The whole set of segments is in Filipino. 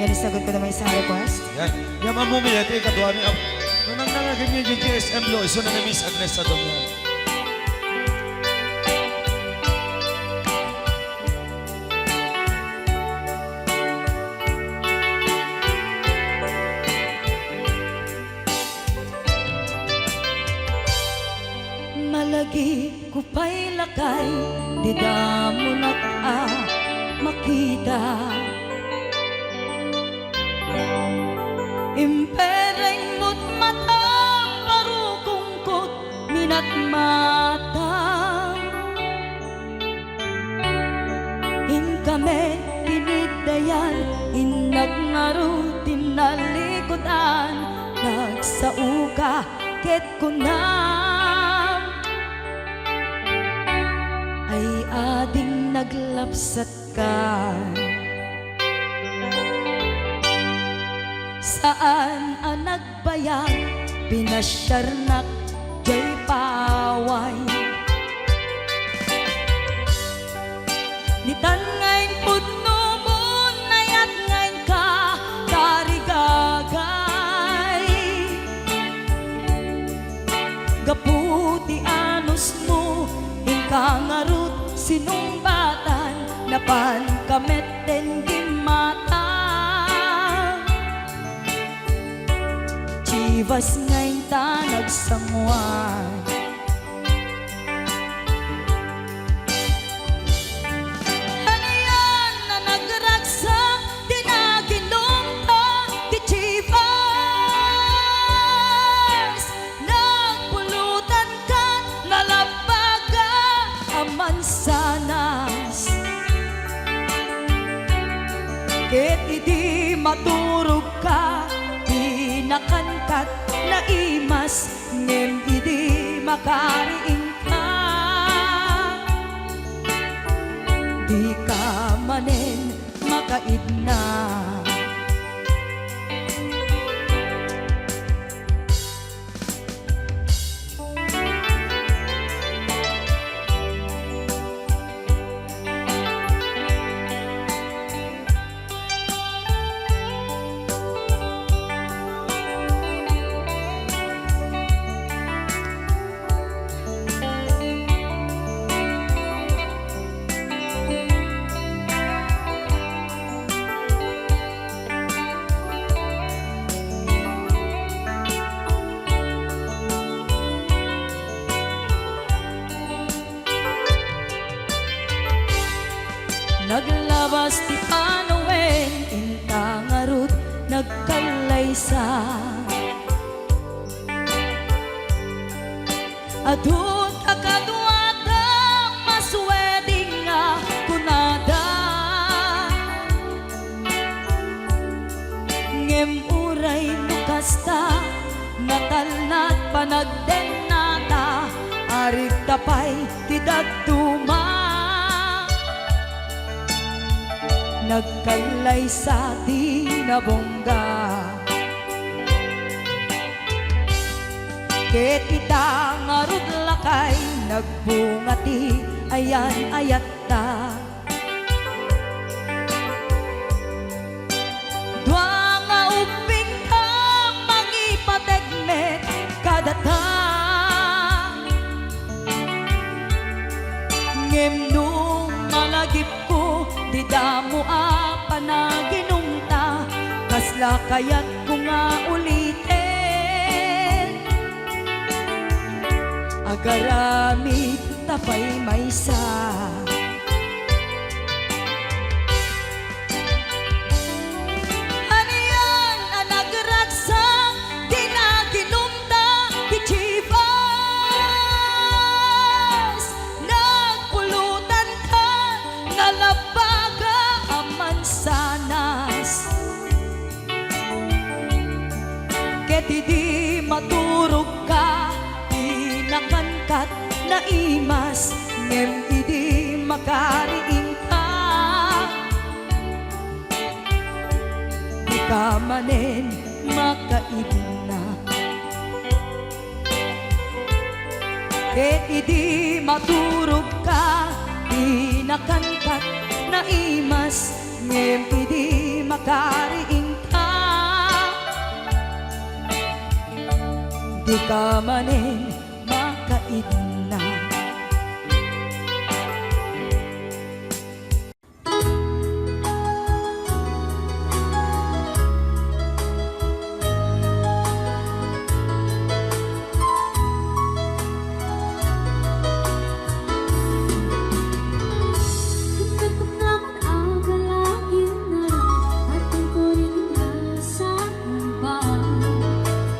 Yan, isagot ko naman isang request. Yan. Yan mamumili. Ito yung kadwa niya. Nung nangangagin niyo yung GSM lo, iso na Miss Agnes sa dom yan. Malagi ko pa'y lakay, di damo na makita. Impereng mo't mata, parukungkot, minat mata. In kami tinidayan, in nagmarutin na likodan, nagsauka, ket kunam. Ay ading naglapsat ka. Saan ang nagbayag, pinasyarnak, jay paway. Nitan ngayon pudno mo, nayat ngayon ka, karigagay. Gaputi anos mo, inkangarut sinumbatan, napan kamet den di mata. Chivas ngayon ta nagsangwan. Ano yan na nagragsak, di na ginumpa, di Chivas. Nagpulutan ka, nalabaga, aman sanas. Ket idi maturog ka, nakankat na imas, ngem idi makariing ka. Di ka manen makaidna. Naglabas ti panawen, intangarut, nagkalaysa. Adun akadwata, masweding nga kunada. Ngem uray nukasta, natalnat panagdenata, arig tapay ti daduma. Nagkalay sa tinabongga. Ket ita ngarud lakay, nagbungati ayan ayatta. Dua nga uping ka, mangipategmet kadata. Ngem nung malagip ko, di damo panaginungta, kasla kayat ko nga ulitin. Agaramit tapay maysa. Ano yan ang nagragsak, di na ginumta, di Chivas. Nagpulutan ka, nalabaga, aman sanas. Ket idi maturog ka, di nakangkat na imas, ngem idi makariing ka. Di ka manen makaidna. Ket idi maturog ka, di nakangkat na imas, ngem idi makariing ka. Di ka manin makaidna. Ikaw naman ang galangin na atin ko rin nasakumbang.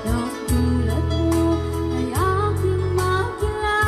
Ang tulad mo ay aking makilala.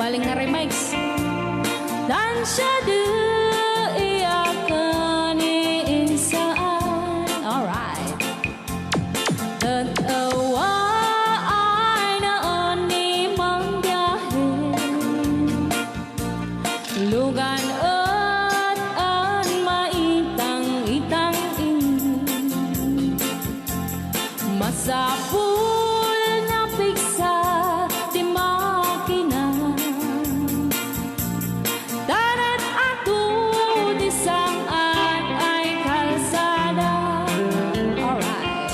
galing na remix. Tansya di iyakan iinsaan. Alright. Tatawa ay naon ni mang biyahe. Lugan at an maitang-itang masapul na piksa di makina. Darat ato di saan ay kalsada. Alright.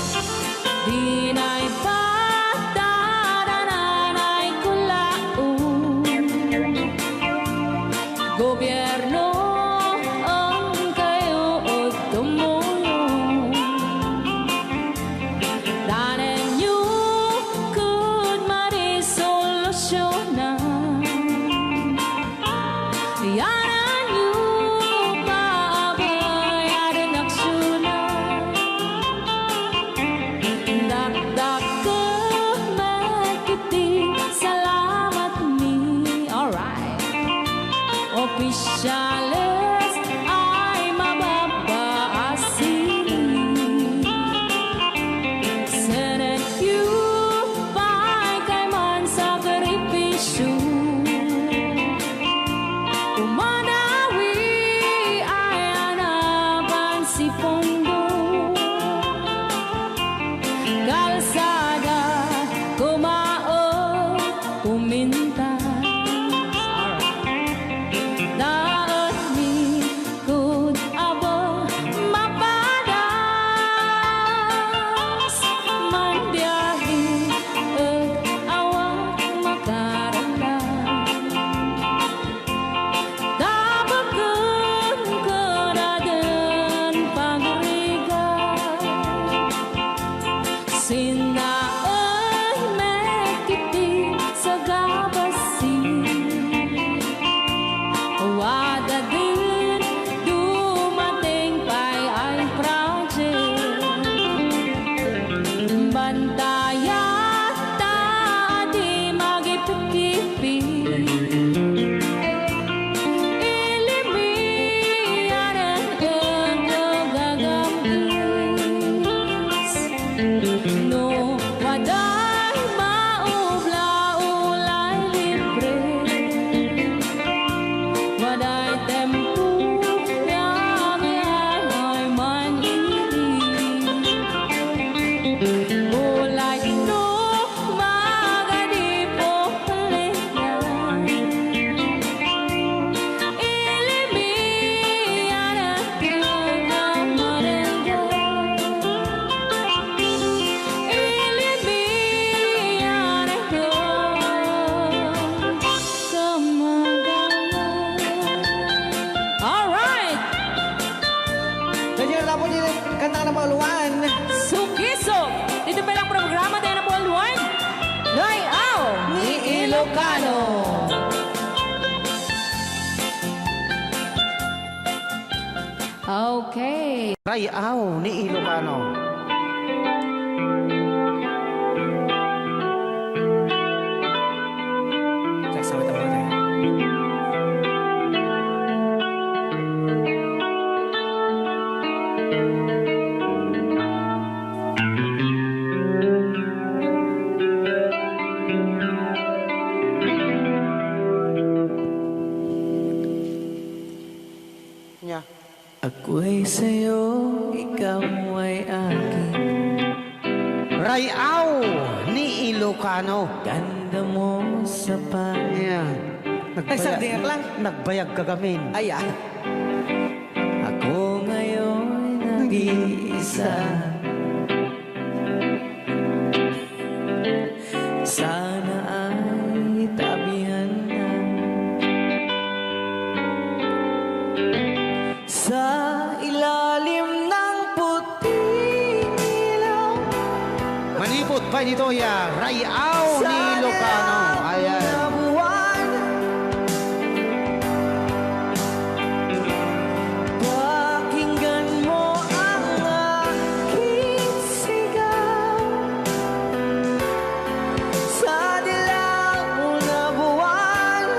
Di na'y patadanan ay kulaon. Gobyerno ang kayo o tumulong. Danan nyo could marisolusyonan. Yanan nyo paabayaran aksyonan. Dakdak ka magkiti, salamat mi. Alright. Opisyales ay mababaasin. Senate you pa'y kay man sakripisyo. Umanawi ay anapan si Pondo. Kalsada, kumao, kumintas. Daan ni kud abo mapadas. Man biyahe ug awak makaramdam. Dabagan kadadan pagrigat. Sinaay mekiti sa gabasin. Wada din dumating pa'y ay project. Bantayan ta di magipikipi. Ilimian ang gagamis. No, waday maubla-ulay libre. Waday tempo yang ay manili. Ulay no magadipo palitan. Ilimian ang kagamarenga. Ilimian ang kagamarenga. Alright! Ganyan na po din kanta ng mga luwan. Sukiso! Dito pa lang programa tayo ng Buwan. Layaw ni Ilocano. Okay. Rayaw ni Ilocano. Saksawit ako tayo. Nya. Ako'y sa'yo, ikaw ay akin. Rayaw ni Ilocano. Ganda mo sa Yan. Ay, sagdiyak lang. Nagbayag ka gamin. Ay, ako ngayon nag-iisa. Sana ay tabihan na sa ilalim ng puting ilaw. Manipot pa dito ya. Rayaw ni Ilocano. Ayan. Na buwan, pakinggan mo ang aking sigaw. Sa dilaw na buwan,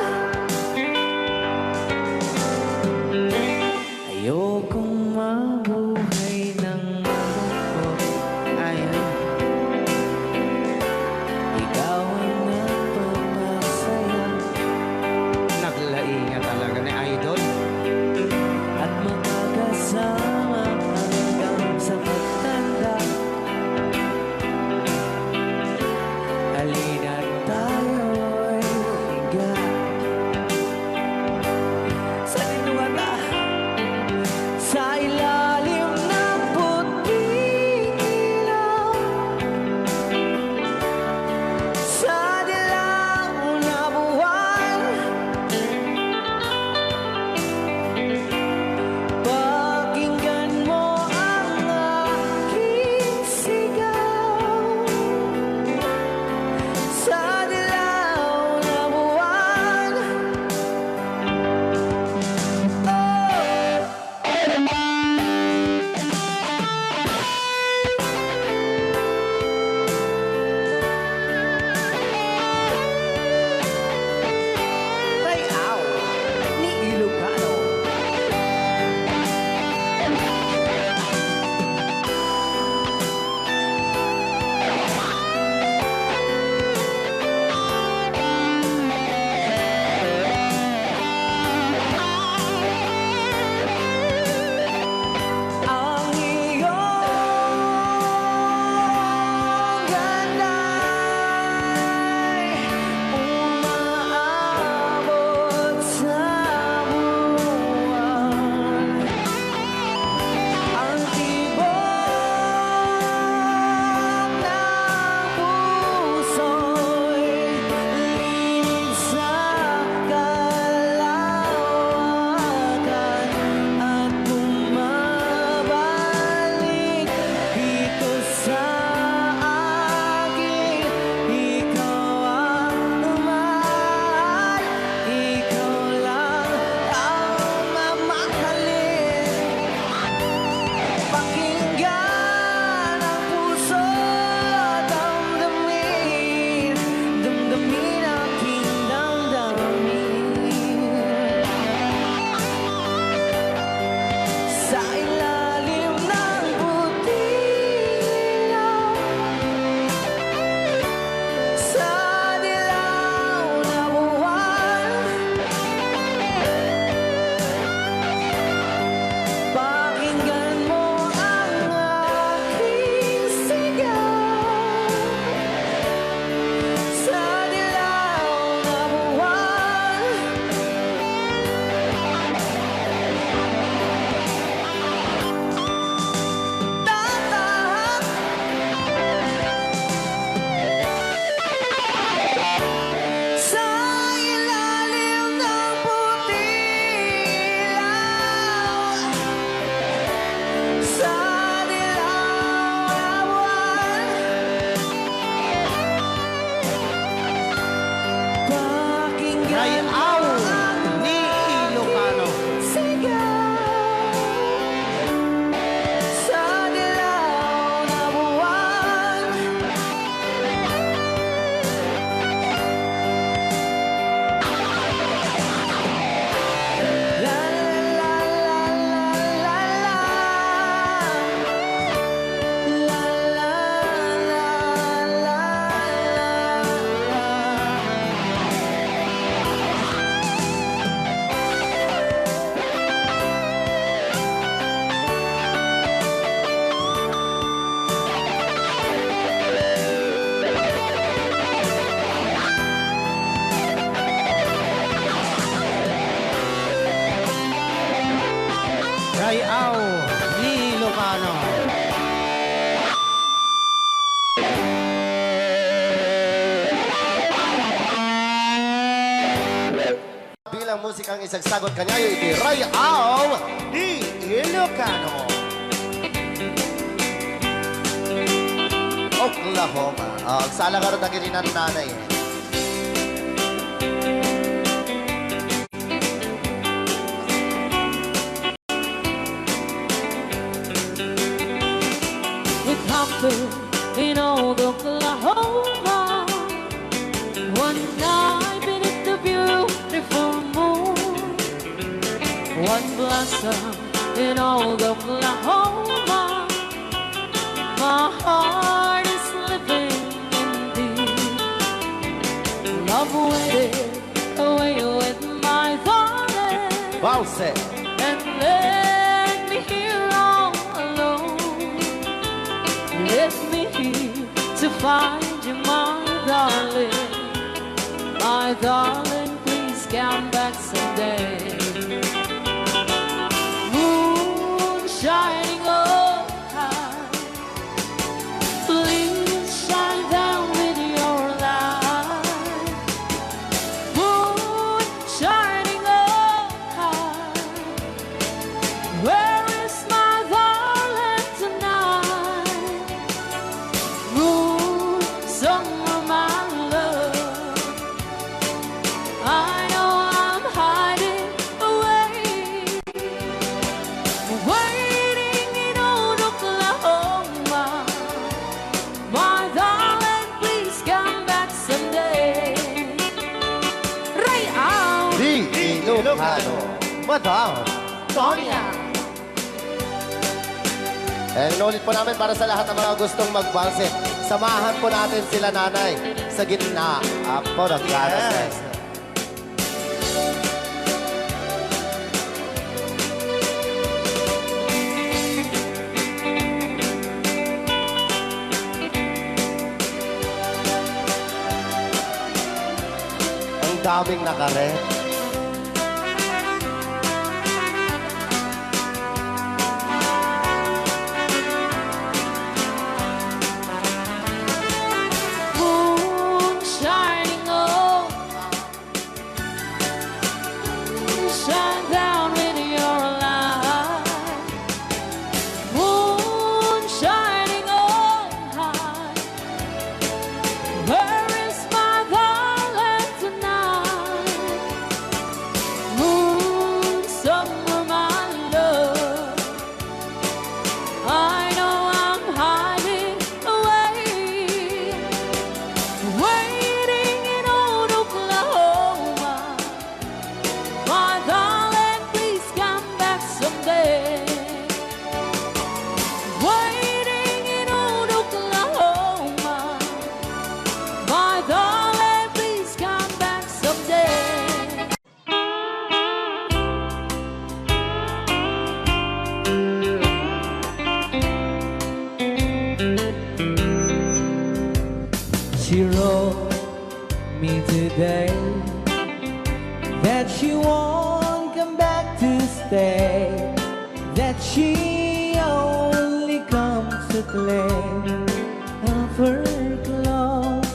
musikang isagsagot kanyayo iti Rayaw ni Ilocano. Oklahoma. Sala ka rin na kininan nanay. With comfort in old Oklahoma, one night beneath the beautiful moon, one blossom in old Oklahoma, my heart is living in thee. Love waited away with my darling, Valse. and let me here all alone. Let me here to find you, my darling. My darling, please come back someday. Moon shining oh high, please shine down with your light. Moon shining oh high, where is my darling tonight? Moon, summer, my love, I know I'm hiding away, waiting in old Oklahoma. My darling, please come back someday. Right out, Di Ilocano. Madam. Sonia. Inulit po namin para sa lahat ng mga gustong magbanse. Samahan po natin sila nanay sa gitna. Ako nagkarases. Ang daming nakaret. Moon shining oh, shine down with your light. Moon shining oh high, where is my darling tonight? Moon, summer, my love, I know I'm hiding away, waiting in old Oklahoma. My darling, please come back someday. Waiting in old Oklahoma. My darling, please come back someday. She wrote me today that she won't come back to stay, that she only comes to claim of her clothes.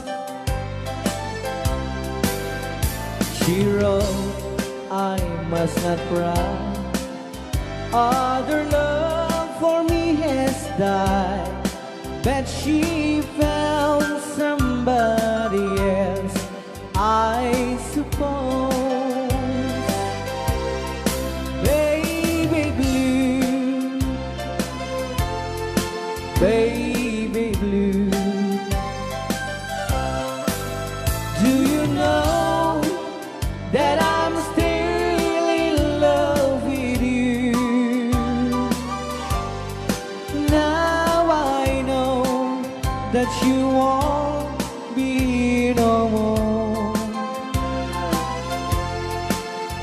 She wrote, I must not cry, other love for me has died, that she found somebody else, I suppose. Baby blue, baby blue, do you know that I'm still in love with you? Now I know that you won't be no more.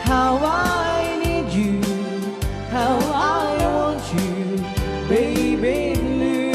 How I need you, how I want you, baby blue.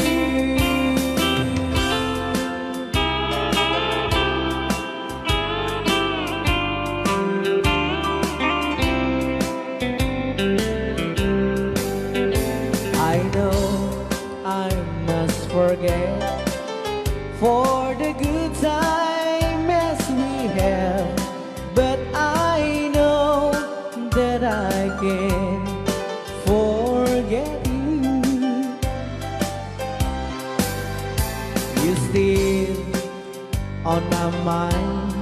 my mind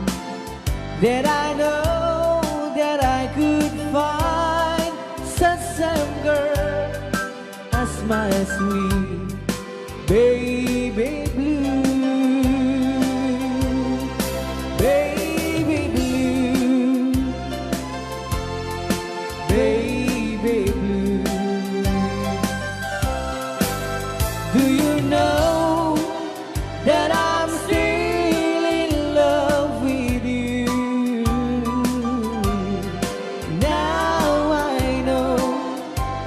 that I know that I could find such same girl as my sweet baby blue, baby blue, baby blue. Do you know that I'm still in love with you? Now I know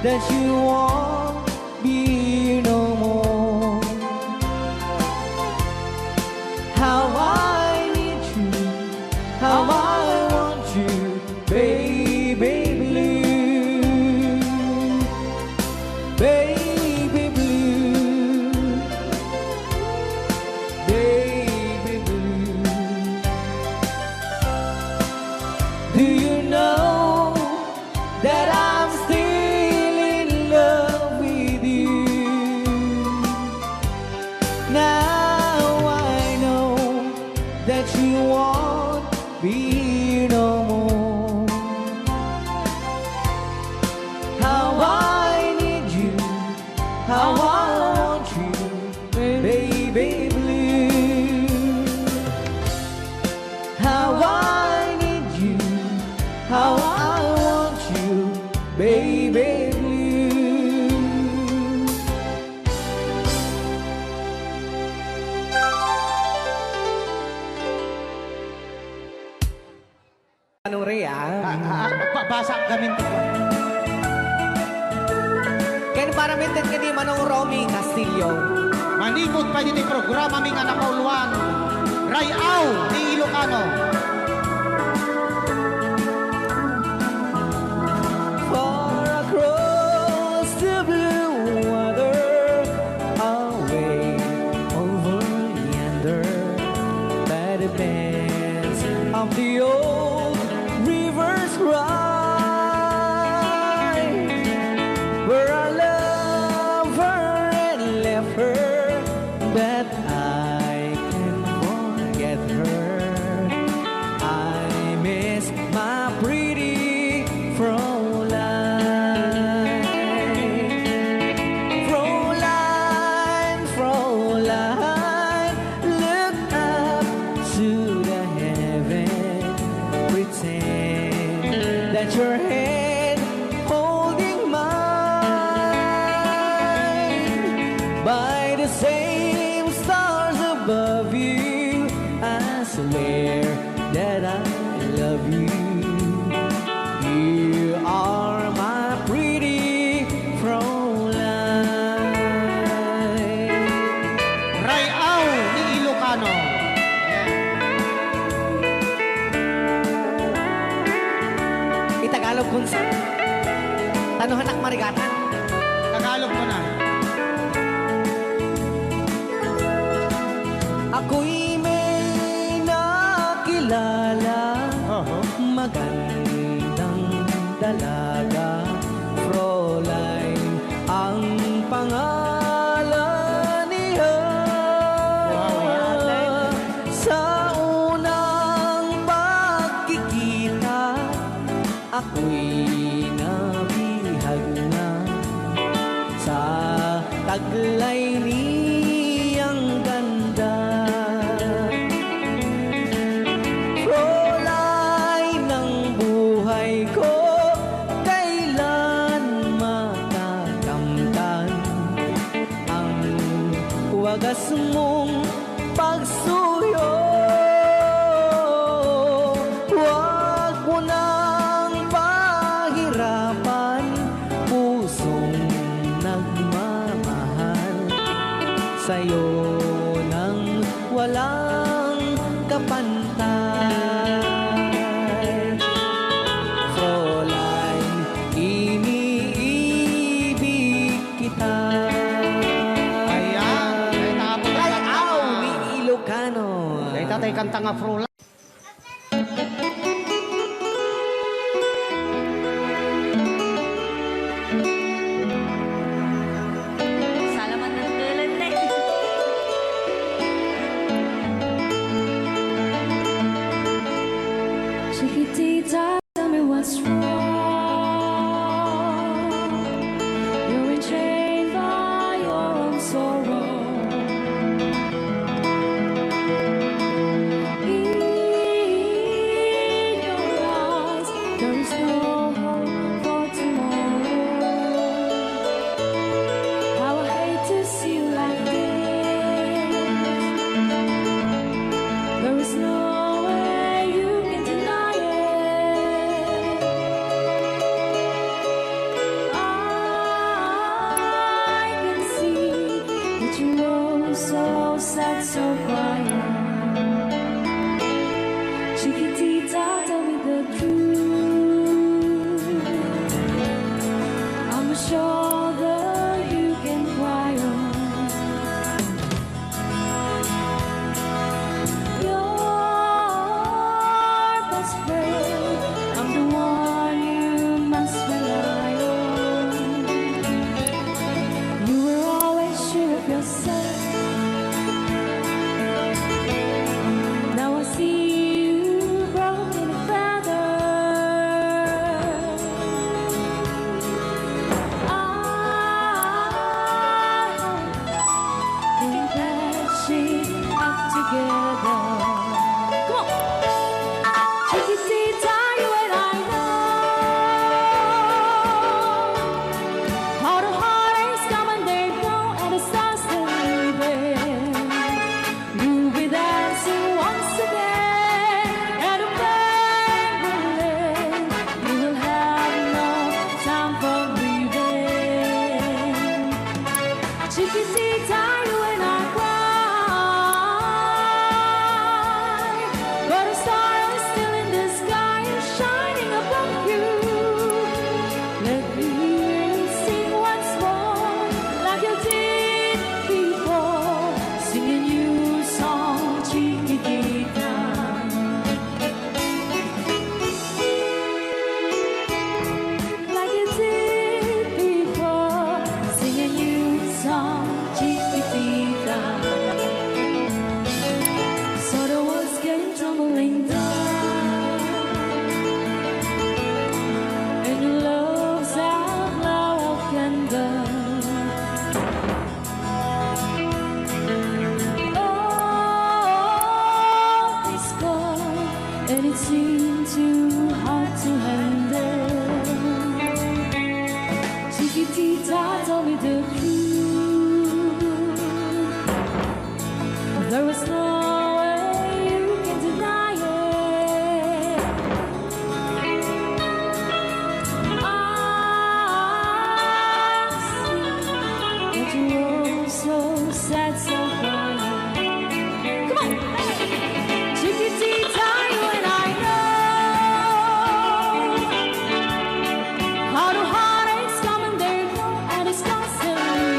that you won't be here no more. How I need you, how I want you, baby blue, baby blue, baby blue. Do you know that I'm still in love with you? Now I know that you won't be here no more. How I need you, how I want you, baby blue. How I need you, how I want you, baby blue. Ano rin Basa gamin ko. Ken para minten kini Manong Romy Castillo. Manipot pa dito programa mi nga napauluan. Rayaw ni Ilocano. Far across the blue water, away over yonder, by the banks of the old rivers ride, where I love her and left her, but I can't forget her. I miss my pretty Fräulein. Fräulein, Fräulein, look up to the heaven, pretend that your hand holding mine. By the same stars above you, I swear that I love you. You are my pretty Fräulein. Rayaw ni Ilocano. Itagalog kung sa tanuhanak marigatan. Tagalog mo na. Ako'y may nakilala, magandang dalaga, Fräulein ang pangalan niya. Sa unang pagkikita, ako'y nabihag na sa taglay niyang ganda. Fräulein ng buhay ko, kailan matakamtan ang wagas mong pagsuyo. Huwag mo nang pahirapan pusong nagmamahal sa'yo nang walang kapantay. Fräulein, iniibig kita. Ayan, ay tapos na Rayaw ni Ilocano. Ay tatay kanta nga Fräulein. Salamat ng tulad na There is no way you can deny it. I can see that you're so sad, so quiet. Chiquitita, tell me the truth. I'm a shoulder you can cry on. Your best friend, I'm the one you must rely on. You were always sure of yourself. Now I see you broken a feather. Think that she's up together. Come on, Chiquitita, you and I know how the heartaches come and they go, and the stars still leaving. You'll be dancing once again, and the pain will end. You will have no time for breathing. Chiquitita, you and I cry, but a star is still in the sky and shining above you. Let me hear you sing once more, like you did before, singing you a song, Chiquitita. Like you did before, singing you a song, Chiquitita. So the walls came tumbling down, and your love's outlaw candle. Oh, it's gone, and it seemed too hard to handle. Chiquitita, tell me the truth. There was no way you can deny it. I see that you're so sad, so quiet. Come on, Chiquitita, you and I know how the heartaches come and they go, and it's constantly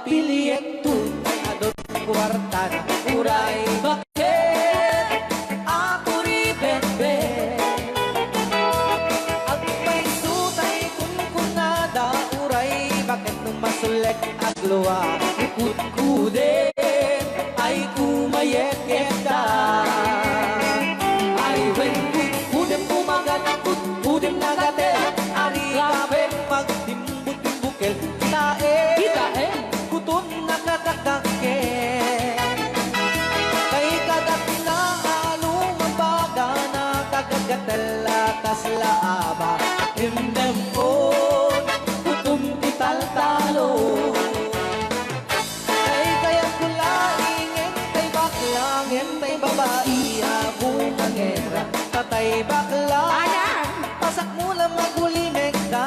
piliek tunay adot kwarta na uray bakit ako ri bet-bet at may sutay kunkunada uray bakit nung masulek at luwa ikut-kudin ay kumayek-eta ay when kudem kumagat kudem nagatel ari kape magtimbut-timbukel kita kutun nakadakake kay kagat na along mabaga na kagagatel atas laaba hindem on kutum tital-talo kay kaya kulaingin kay baklang tay babae abong angera tatay bakla pasak mula magulimek ka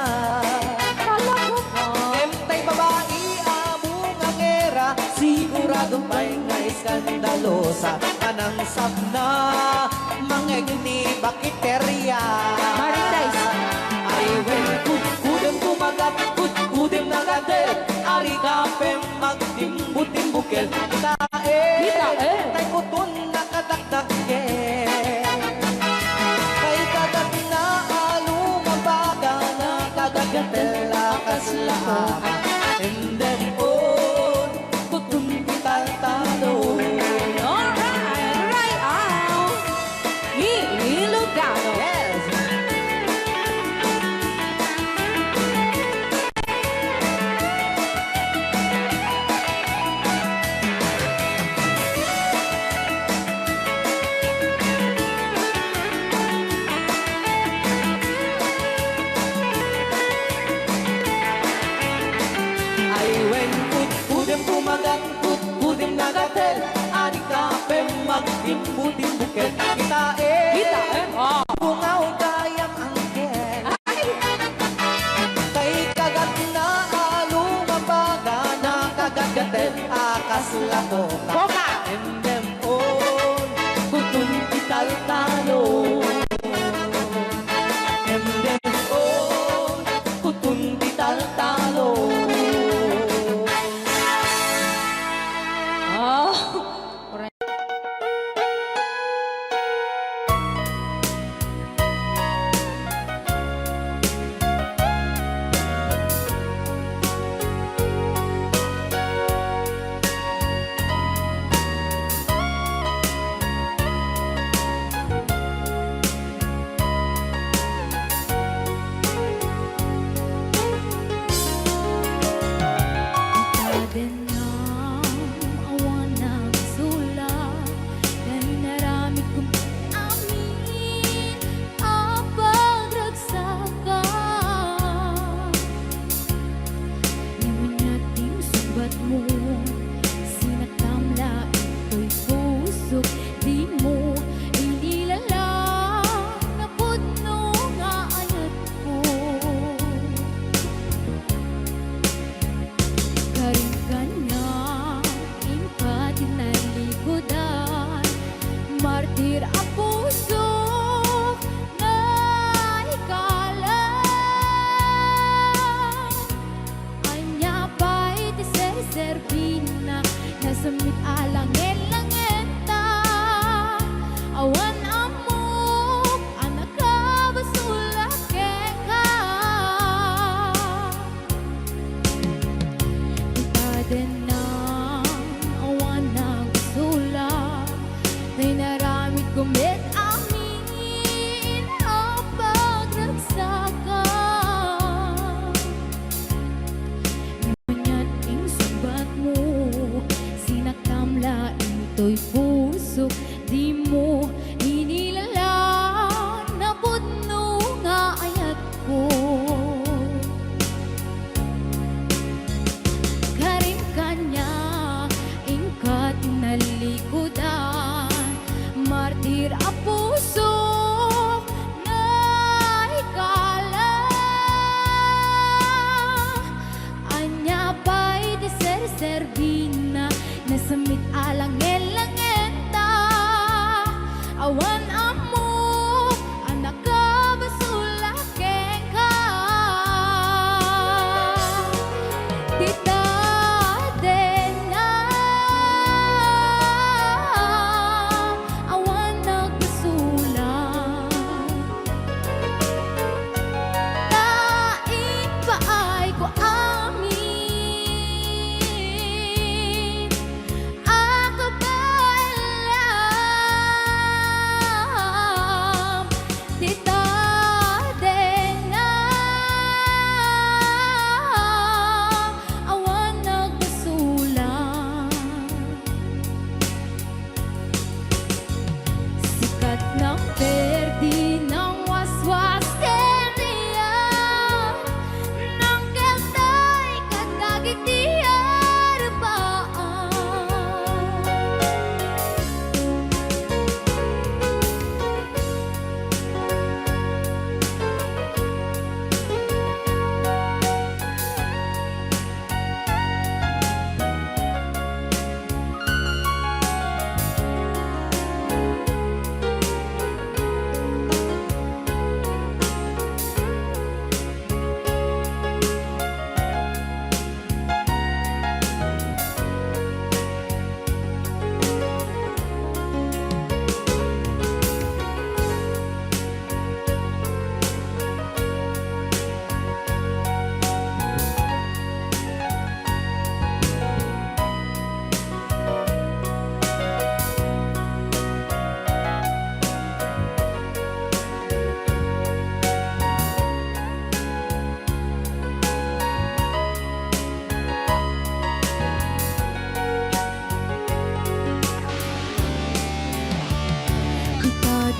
tay babae abong angera sigurado pa'y nga iskandalosa anang sabna mangegni bakiterya ay when kudem kumagat kudem nagadel ari kapem magtimbut-timbukel tay kutun nakadakdake kay kagat na alumabaga na kagagatel lakas lahat and then on kutun tital-talo Alright, right out. Ilocano. yes ay when kudem kumagat kudem nagatel ani kapem magtimbut-timbukel kita bungaw kayang angkel kay kagat na alumabaga na kagagatel akas lakoka endem on kutun tital-talo endem on kutun tital-talo Oh. Awan ng sulat dahil naramit kong amin ang pagragsakan. Ngunit yung sugat mo, sinaktamla ito'y pusok, di mo inilala na putno nga ayat ko. Karin ka na, ingkat tinalikodan, martir ang puso na ikalan. Anya pa'y tiserservina, nasamit alangin-langenta, awan amok, anak ka basulake ka. Itaden ng awan ng sulat na'y naramit kumit amin ang pagragsakan. Ngunit ang sugat mo, sinaktamla ito'y puso, di mo inilala na putno nga ayat ko. Karin kanya, ingkat tinalikodan, martir ang puso na ikalan. Anya pa'y tiserservina, nasamit alangin-langenta, awan amok, anak ka basulake ka. Tita dagit di harapan.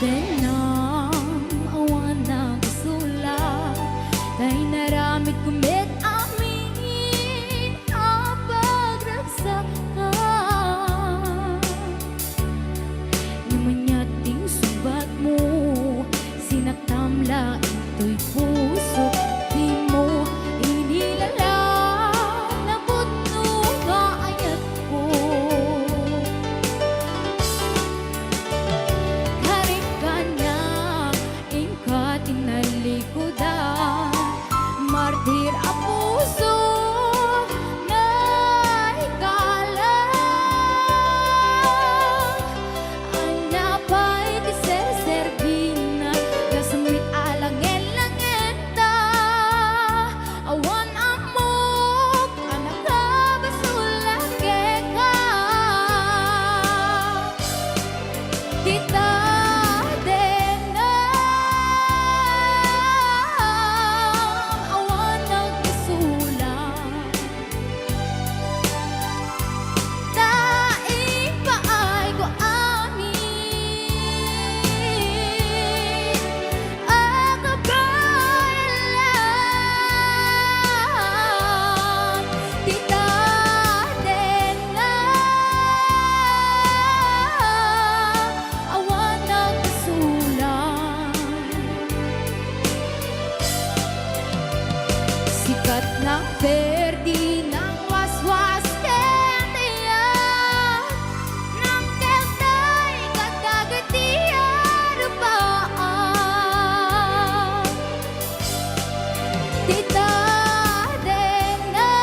Denang awan ng sulat ay naramit kumit amin ang pagragsakan. Namanyating subat mo, sinaktamla ito'y puso. Di mo inilalang na putno nga ayat ko. Martir ang puso na ikalang anya pa'y tiserservina kasamit alangin-langenta awan amok anak ka basulake ka kita sikat ng perdi ng waswas kentiya ng keltay kadagat di harapaan. Tita Dena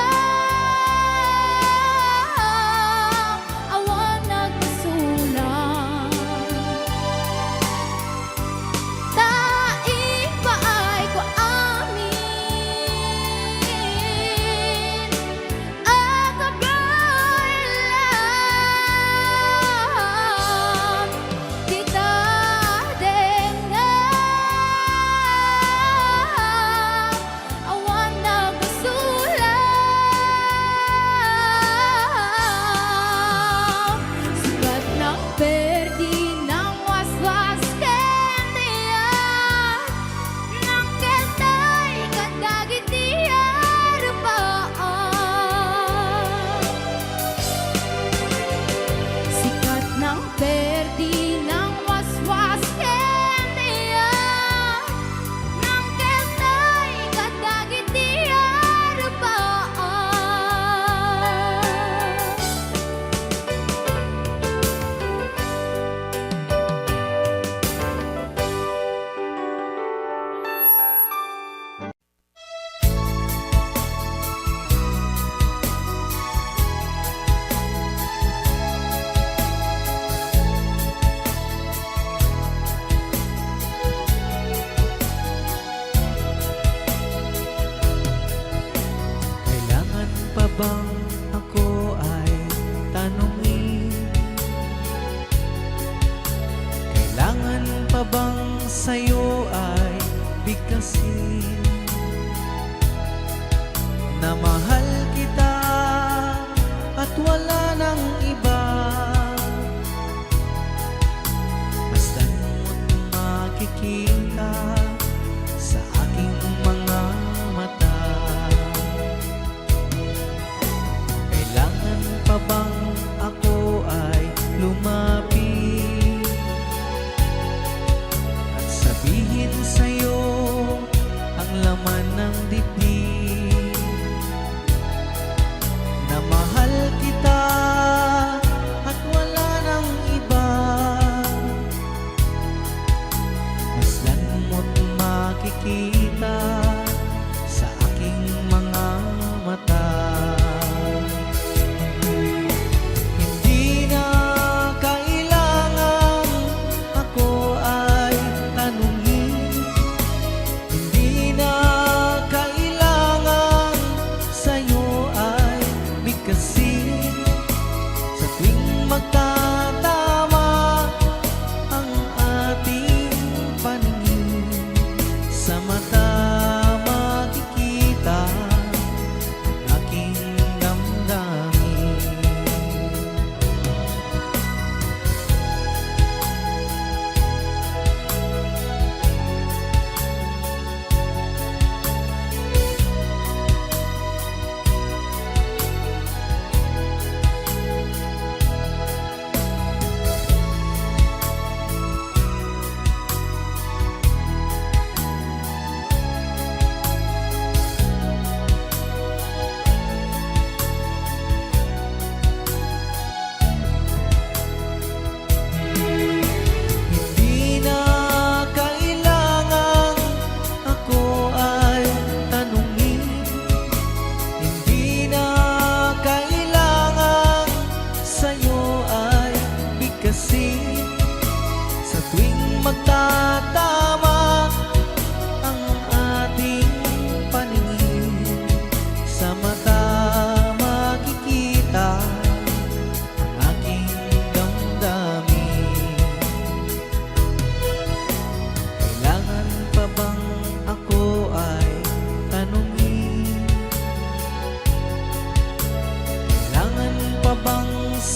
awan nagpasulang taing paay ko amin bang ako ay tanungin? Kailangan pa bang sa'yo ay bigkasin? Na mahal kita at wala nang iba, basta't mo't makikita sa aking mga mata.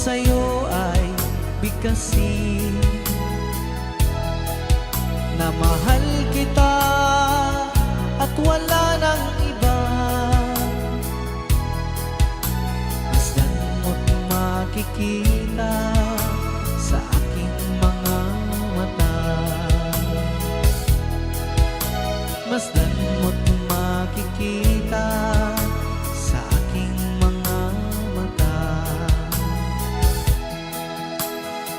sa'yo ay bigkasin na mahal kita at wala nang iba. Masdan mo't makikita sa aking mga mata. Masdan mo't makikita sa aking mga mata.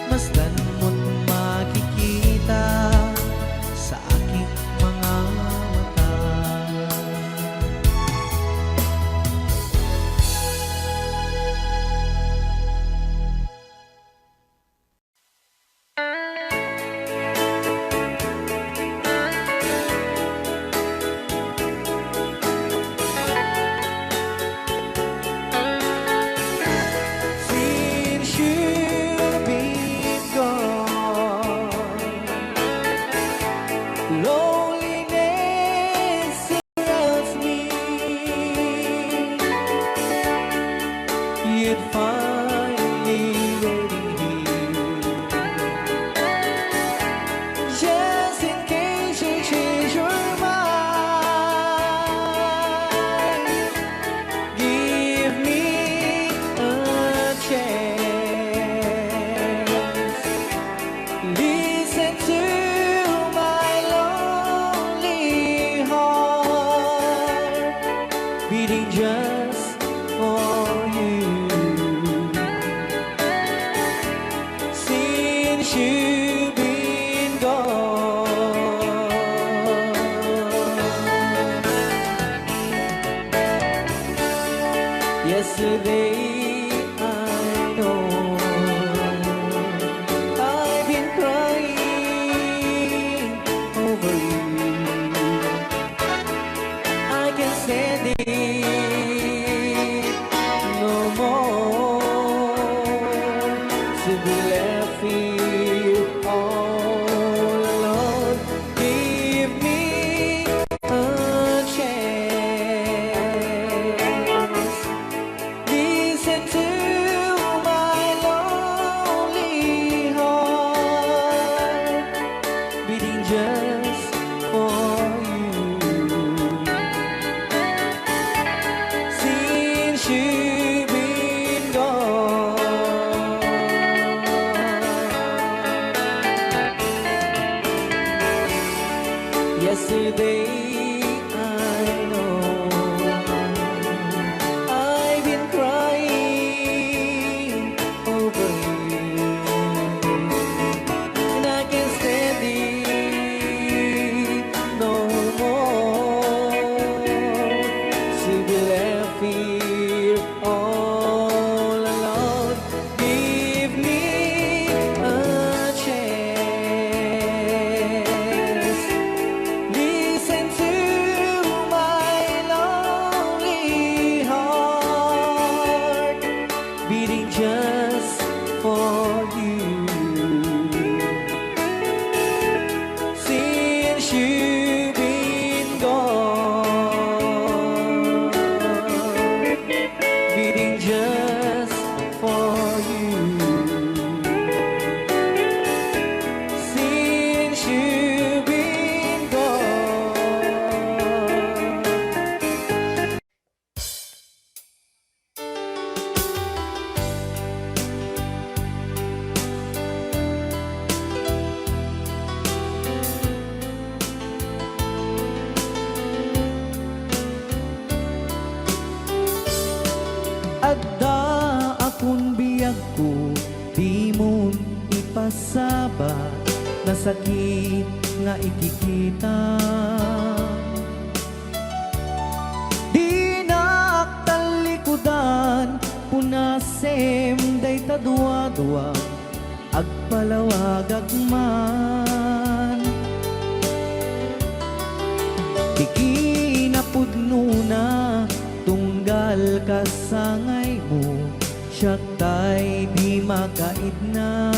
Masdan mo't makikita sa aking mga mata. Since you've been gone, loneliness surrounds me. You'd finally waiting here, just in case you change your mind. Give me a chance. Listen to my lonely heart beating just for you. Since you've been gone, yesterday I know I've been crying over you. I can't stand it no more to be left here all alone. Give me a chance. Listen to my lonely heart beating just for you. Since you've been gone, yesterday I know I've been crying over you, and I can't stand it no more to be left here all alone. Give me a chance. Listen to my lonely heart beating just for you. Since you've been gone, beating just for you. Since you've been gone. Adda akong biyag ko, di mo ipasaba na sakit nga ikikita. Di naktalikudan, punasem day tadwa-dwa, agpalawag agman. Di kinapudno na tunggal kasangay mo, siya tay di makaidna.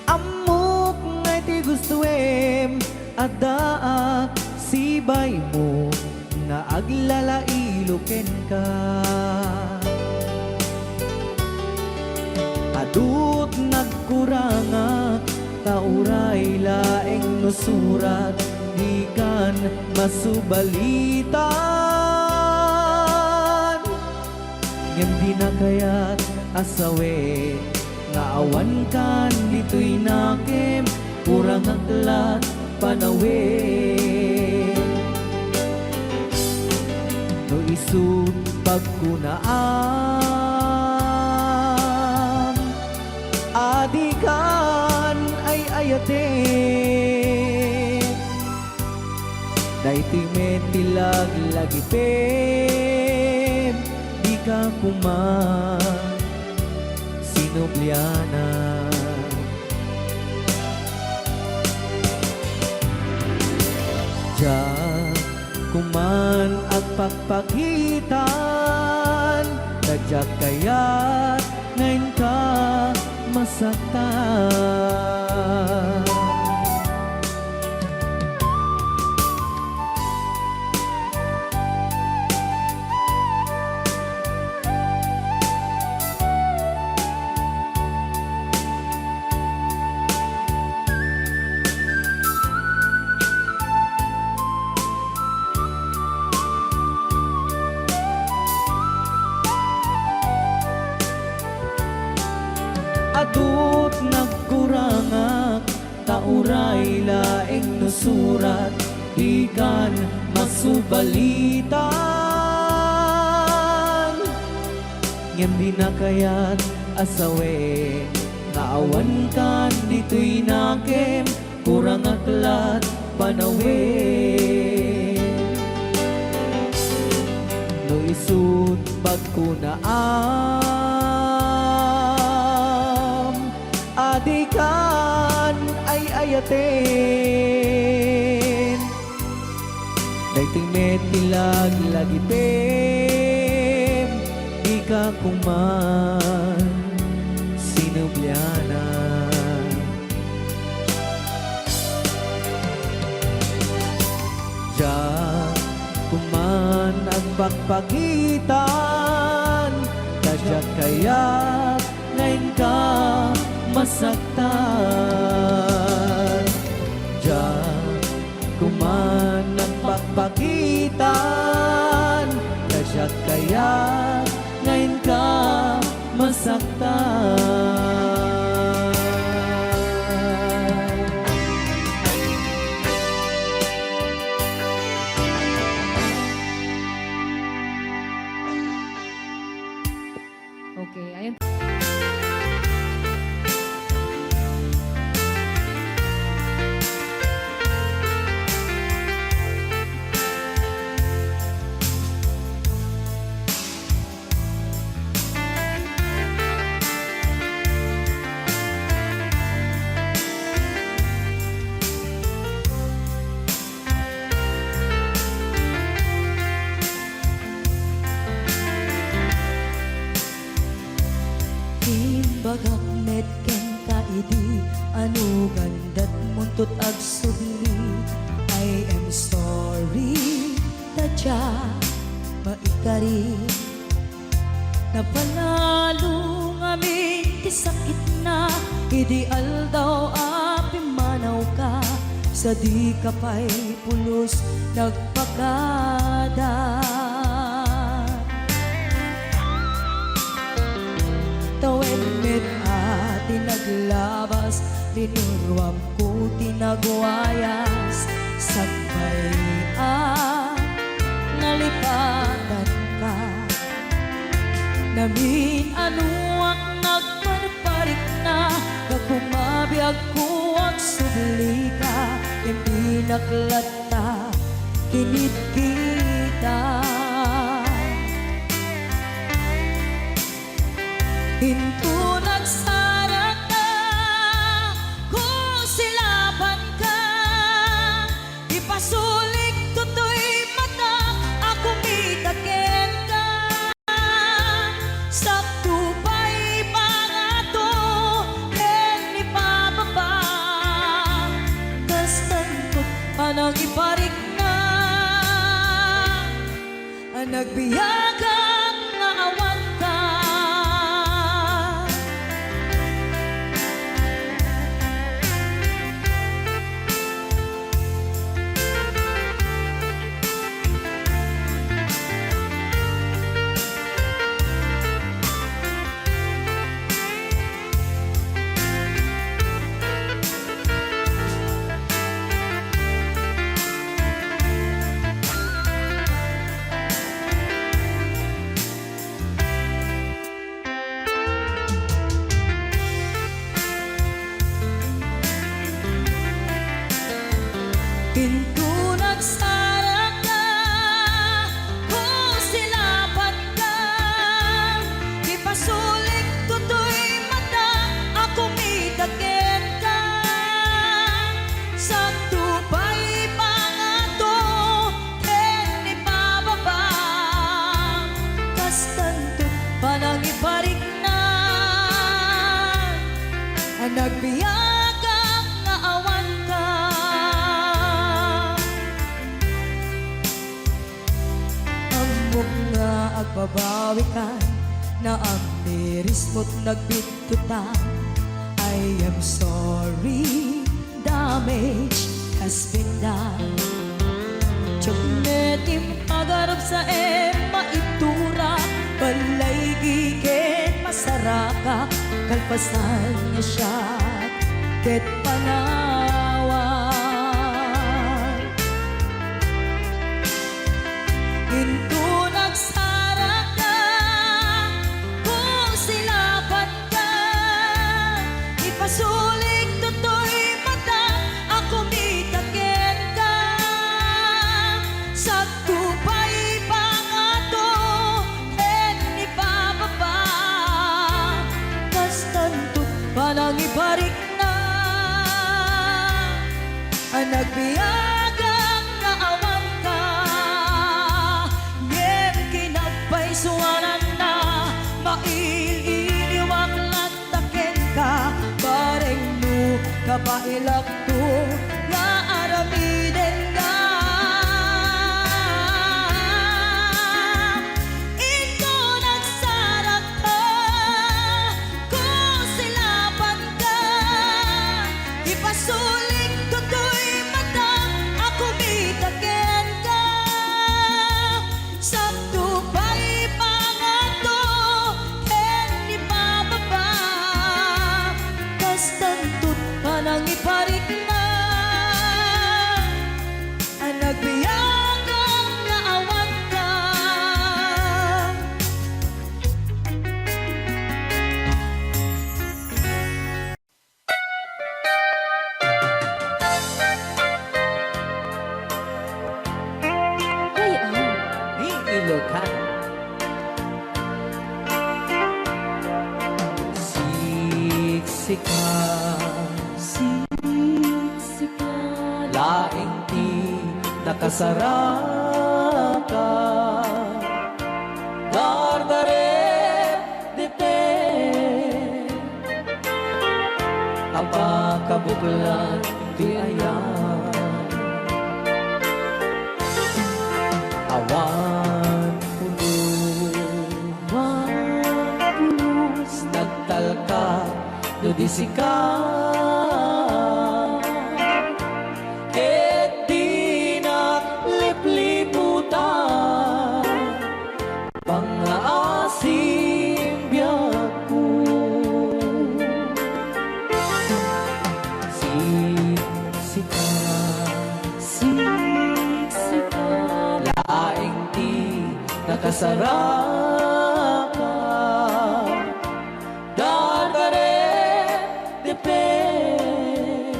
Amok ngay ti gustuem, adaa sibay mo, nga aglalailuken ka. uray laeng nusurat di kan masubalitan ngem di na kayat asawe nga awan kan dito'y nakem kurang aklat panawe no isut pagkunaam adikan ay ayate daito'y metilag lagi pem di ka kuman sinubliana Diyan kuman ang pagpagitan Tadyak kaya't ngayon ka masaktan Adut nagkurangak tauray laeng nusurat ikan masubalitan ngem di na kayat asawe naawan kan dito'y nakem kurang aklat panawe no isut pagkunaan adikan ay ayaten dayting metilag lagi pem di ka kuman sinubliana Diyan kuman ang pagpagitan tadyak kaya't ngayon ka masaktan Diyan kuman ang pagpagitan Tadyak kaya ngayon ka masaktan Okay, ayun. Bagak met ken kaidi anu gandat muntut ag sugli I am sorry tadya maikari napanalo ngamin ti sakit na ideal daw api manaw ka sa di kapay pulos nagpakada Tawen met ati naglabas Linurwam ko tinagwayas Sagbay nalipatan ka Namin anuang nagparparik na Pagkumabiyag ko ang subli ka Hindi naklata kinit kita Hinto nagsarag na kung silaban ka Ipasulik tutoy mata ako mitaken ka Sa tupay pangato ken ipababa Kastangkot panang iparik na Nagbiyagang nga awan ka nagbiyagang nga awan ka. Amok nga agbabawi ka, na ang miris mo't nagbitutan. I am sorry, damage has been done. Tiyagnetim agarap sa maitura, balay gigit masaraka, kalpasan niya siya, ket panawan. Into nagsara ka, kung silapat ka, ipasulik tutoy mata, ako mitaken ka. Sa tupay pangato, ni bababa, kas tantut panang ibarik na, ang nagbiyagang na awan ka. Yem kinagpay suwanan na, maililiwag lataken ka, bareng no kapailak to, nga aramiden ka. Ito nagsarak ka, kung silapan ka, ipasulik tutoy mata, ako mitaken ka. Sa tupay pangato, ni bababa, kas tantut panang iparik na, ang nagbiyagang na awan ka. Ay, ah. Ni Ilocan. Siksikan, laing ti nakasaraka, dardaret dite, apakabuklan ti ayan, awan pulos, nagtalka do disika, ket di naglipliputan, pangaasim biyak ko. Siksikan, laing ti nakasaraka, dardaret dipet,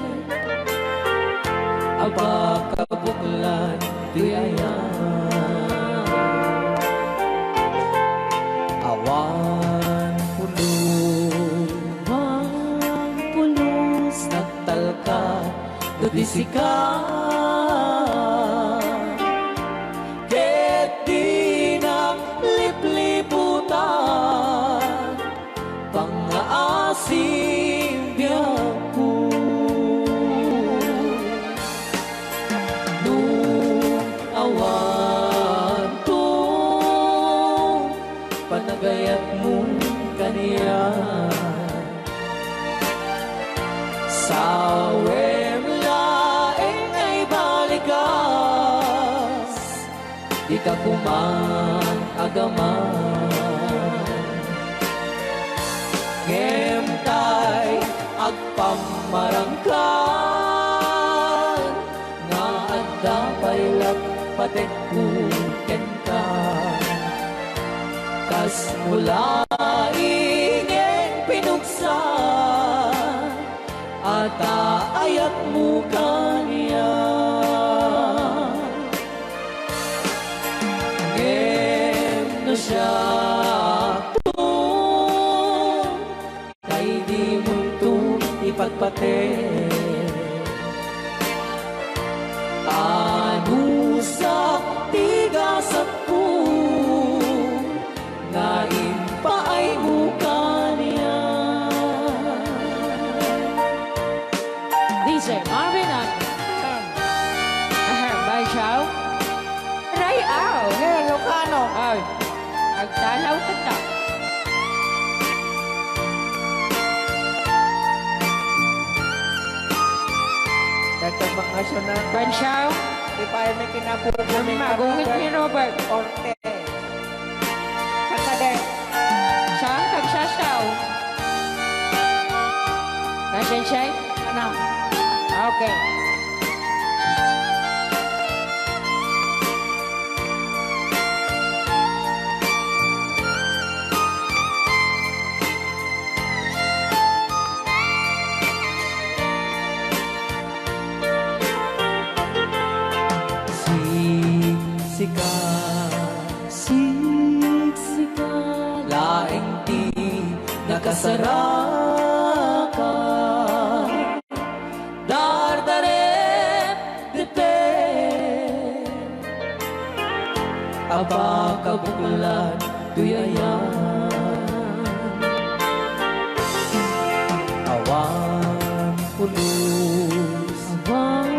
abakabuklan di ayan, awan pulos, nagtalka do disika, ket di naglipliputan, pangaasim biyak ko. Nung awan to, panagayat mo kaniya, sa laeng ay balikas, di ka kuman agaman, ngem tay agpamarangkan, nga adda pailak patek kuken ka, kas mula ingen pinuksan, at ayat mo kaniya, ngem no siya kay di mo ito ipagpate, anusak tigasat po, nga impaay mo kaniya. Dalaw ka ta. Nagpapakasyon na. Bansyaw. Di pa ay may kinabubo ni Magungit ni Robert. Orte. Kakade. Siyang kagsasaw. Kasensay? Ano? Okay. Siksika. Siksika. Laing di nakasaraka. Dardaret dite. Aba kabukulan tuyayan. Awan pulos. Abang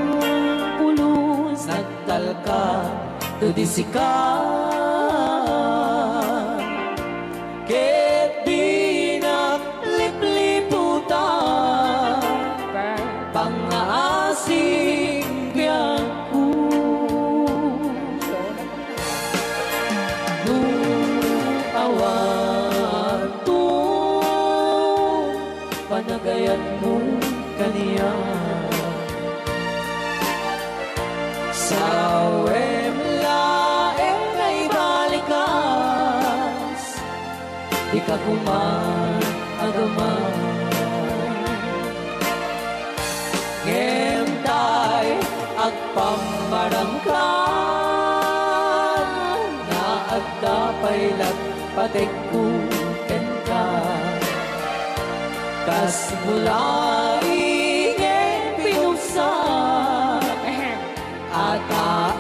pulos. Nagtalka tudisikan. Ket binaglipliputan. Pangaasing biyangku. Awan tu panagayan mo kaniya. Sa laeng ay balikas, di ka kuman agaman. Ngentay agpamarangkan, na agdapay lat patekkuken ka. Kas mulai ngem pinusan, at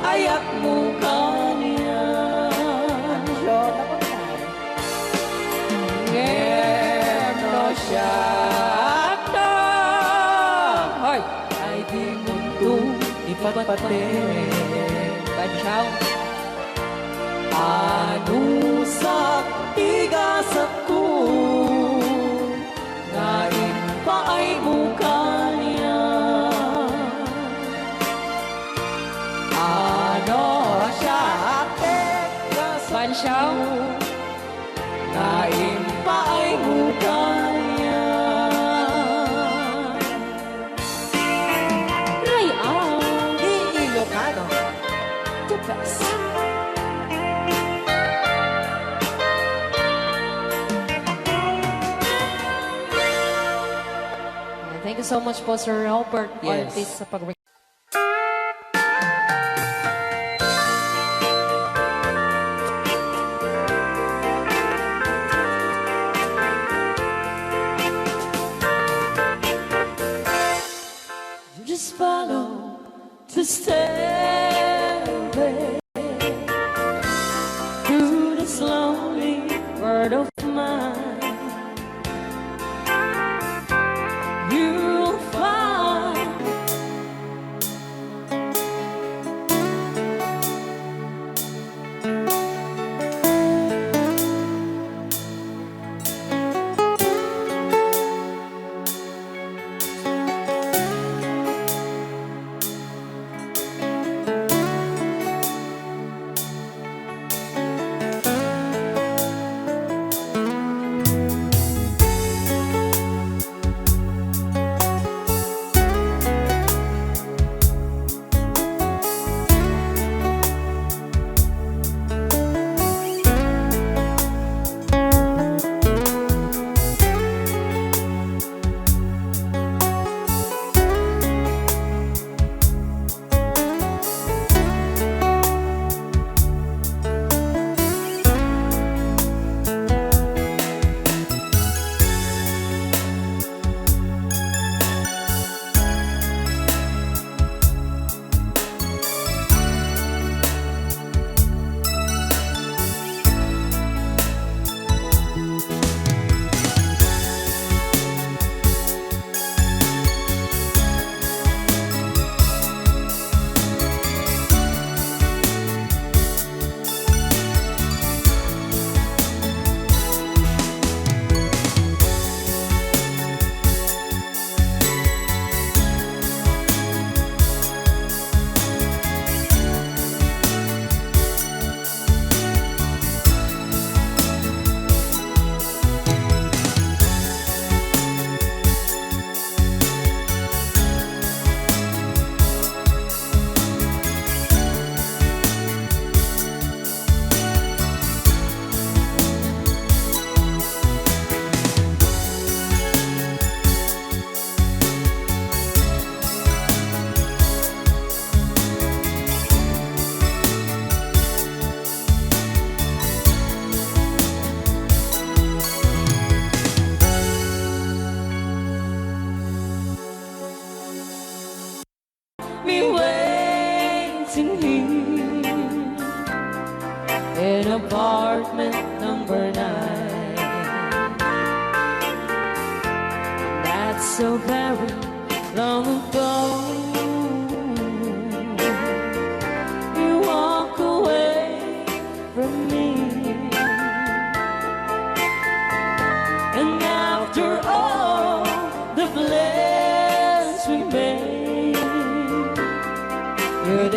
ayak mo kanya. Ngem no siya ta. Hoy! Ay di mundo ipatpate. Bansyaw. Anusak tigasat ko, ngayon pa ay mukanya. Ano siya Bansyaw. ngayon pa ay mukanya. Rayaw. Di Ilocano. The best. Thank you so much po, Sir Robert Yes. Ortiz, sa pag Just follow the stairway through this lonely world of mine. You'll find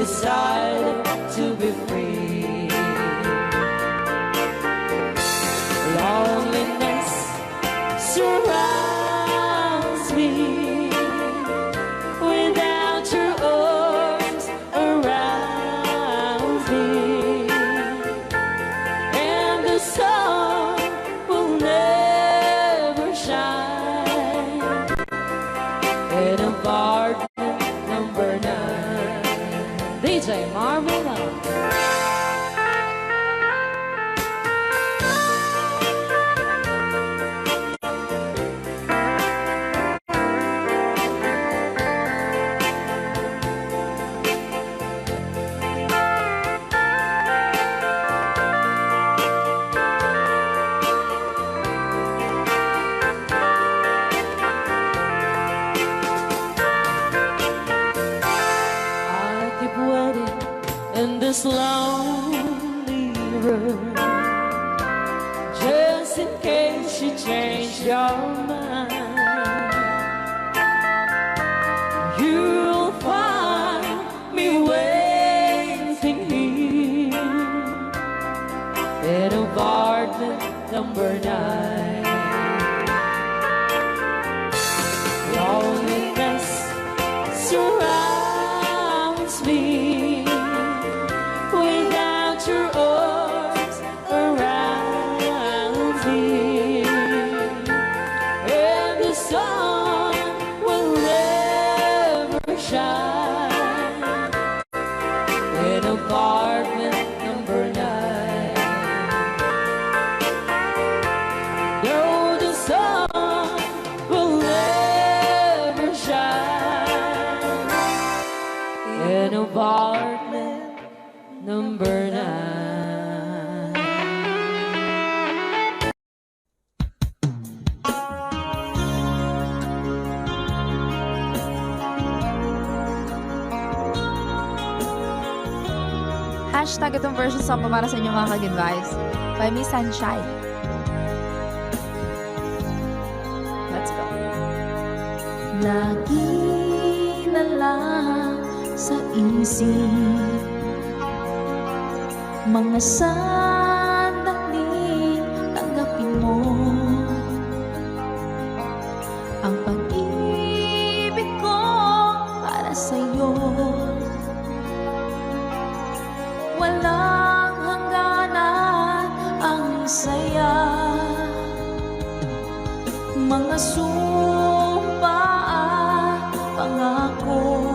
decide to be free. Loneliness surrounds me without your arms around me, and the sun will never shine in apartment number 9. DJ Marmela. In this lonely room, just in case you change your mind, you'll find me waiting here in apartment number 9. Loneliness surrounds me without your arms around me, and the sun will never shine in apartment number 9. No, the sun will never shine in apartment number 9. Hashtag itong version song para sa inyo mga ka-good vibes by Miss Sunshine. Let's go. Lagi na lang sa isip mga sandali, tanggapin mo ang pag-ibig ko para sa'yo. Walang hangganan ang saya, mga sumpa at pangako.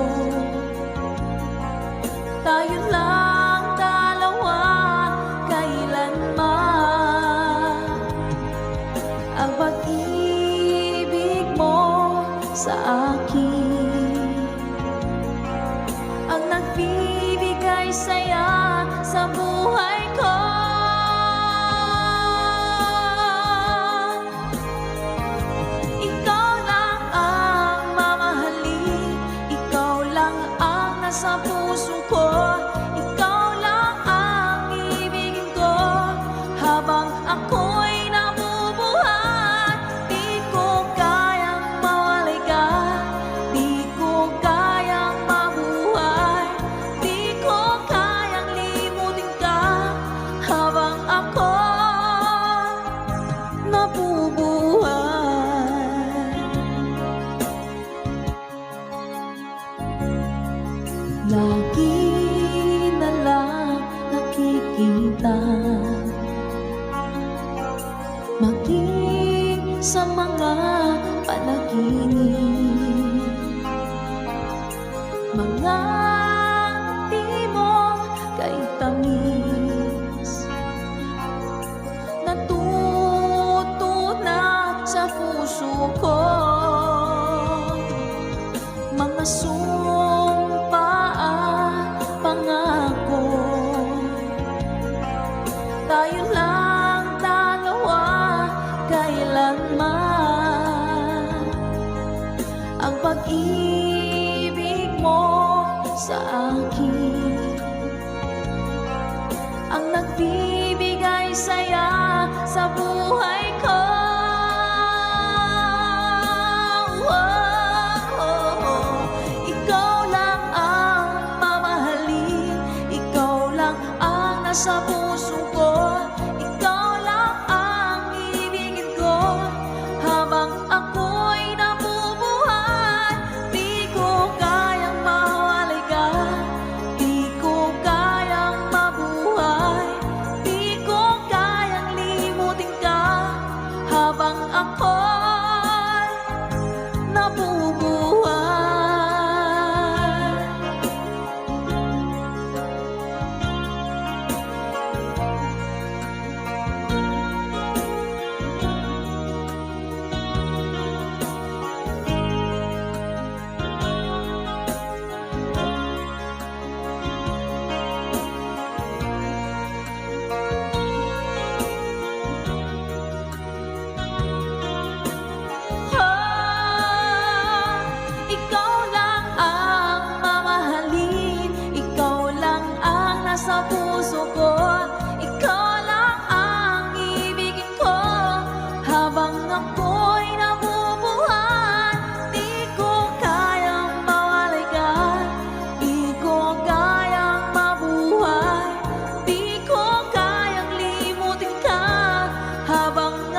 Tayo lang dalawa kailanman, ang pag-ibig mo sa akin ang nagbibigay saya sa buhay ko. Ikaw lang ang mamahalin, ikaw lang ang nasa puso ko, ikaw lang ang ibigin ko habang ako'y nabubuhay. Di ko kayang mawalay ka, di ko kayang mabuhay, di ko kayang limutin ka habang ako nabubuhay. Lagi na lang nakikita, maging sa mga panaginip, mga ngiti mo kay tamis, natutunat sa puso ko, mga sumpa at pangako. Tayo lang dalawa kailanman,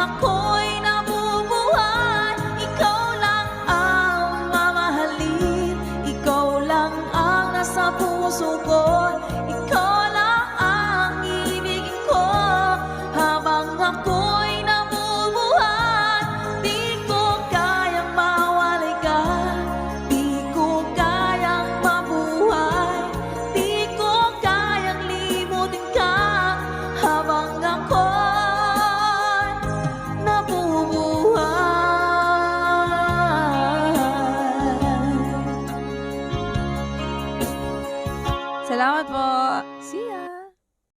ako'y nabubuhay, ikaw lang ang mamahalin, ikaw lang ang nasa puso ko, ikaw lang ang ibigin ko. Habang ako'y nabubuhay, di ko kayang mawalay ka, di ko kayang mabuhay, di ko kayang limutin ka. Habang ako'y nabubuhay. Salamat po. See ya.